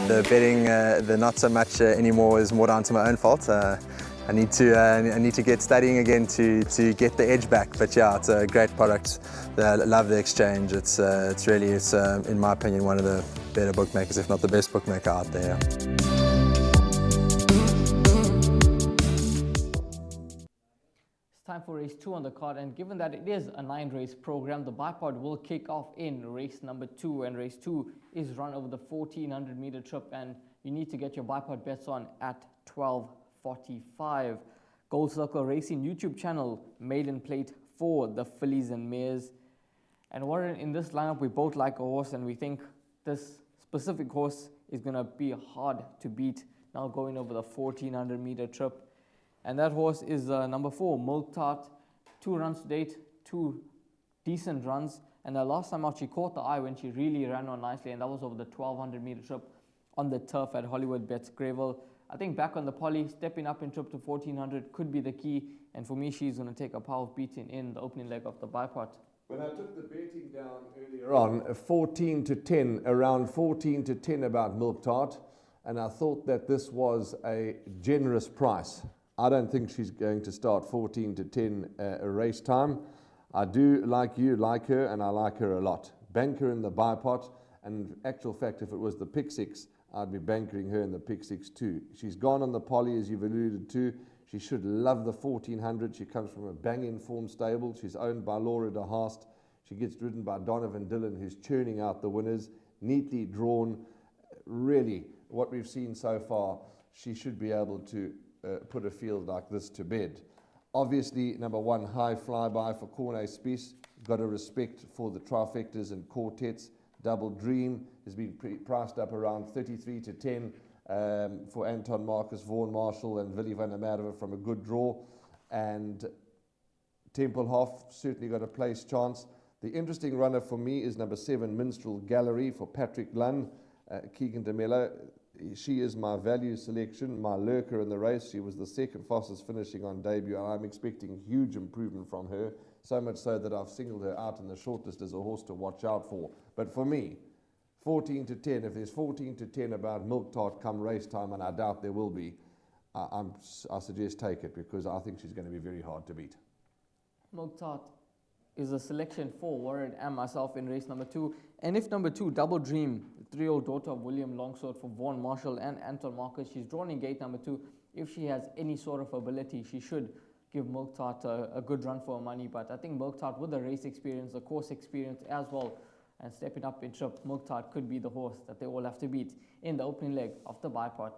The betting, the not so much anymore, is more down to my own fault. I need to get studying again to get the edge back. But yeah, it's a great product. I love the exchange. It's really, in my opinion, one of the better bookmakers, if not the best bookmaker out there. Time for race 2 on the card, and given that it is a 9-race program, the bipod will kick off in race number 2, and race 2 is run over the 1400 meter trip, and you need to get your bipod bets on at 12:45. Gold Circle Racing YouTube channel, maiden plate for the fillies and mares. And Warren, in this lineup, we both like a horse, and we think this specific horse is going to be hard to beat now going over the 1400 meter trip. And that horse is number 4, Milk Tart. 2 runs to date, 2 decent runs. And the last time out, she caught the eye when she really ran on nicely, and that was over the 1200 meter trip on the turf at Hollywood Bets Gravel. I think back on the poly, stepping up in trip to 1400 could be the key. And for me, she's going to take a power beating in the opening leg of the bipod. When I took the betting down earlier on, 14 to 10, around 14 to 10 about Milk Tart, and I thought that this was a generous price. I don't think she's going to start 14 to 10 a race time. I do like her, and I like her a lot. Bank her in the bipod, and in actual fact, if it was the pick 6, I'd be bankering her in the pick 6 too. She's gone on the poly, as you've alluded to. She should love the 1400. She comes from a bang-in form stable. She's owned by Laura de Haast. She gets ridden by Donovan Dillon, who's churning out the winners. Neatly drawn. Really, what we've seen so far, she should be able to put a field like this to bed. Obviously, number 1, high flyby for Corne Spies. Got a respect for the trifectas and quartets. Double Dream has been priced up around 33 to 10 for Anton Marcus, Vaughan Marshall and Willie van der Merwe from a good draw. And Tempelhof certainly got a place chance. The interesting runner for me is number 7, Minstrel Gallery for Patrick Lunn, Keegan de Mello. She is my value selection, my lurker in the race. She was the second fastest finishing on debut, and I'm expecting huge improvement from her, so much so that I've singled her out in the shortlist as a horse to watch out for. But for me, 14 to 10, if there's 14 to 10 about Milk Tart come race time, and I doubt there will be, I suggest take it, because I think she's going to be very hard to beat. Milk Tart is a selection for Warren and myself in race number 2. And if number 2, Double Dream, the 3-year-old daughter of William Longsword for Vaughan Marshall and Anton Marcus, she's drawn in gate number 2. If she has any sort of ability, she should give Milk Tart a good run for her money. But I think Milk Tart, with the race experience, the course experience as well, and stepping up in trip, Milk Tart could be the horse that they all have to beat in the opening leg of the bipod.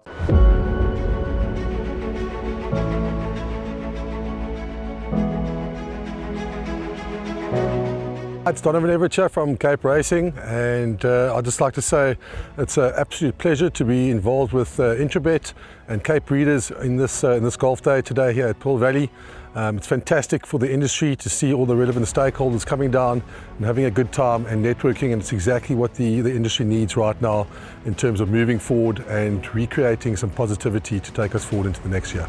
It's Donovan Everett from Cape Racing, and I'd just like to say it's an absolute pleasure to be involved with Intrabet and Cape Breeders in this golf day today here at Pearl Valley. It's fantastic for the industry to see all the relevant stakeholders coming down and having a good time and networking, and it's exactly what the industry needs right now in terms of moving forward and recreating some positivity to take us forward into the next year.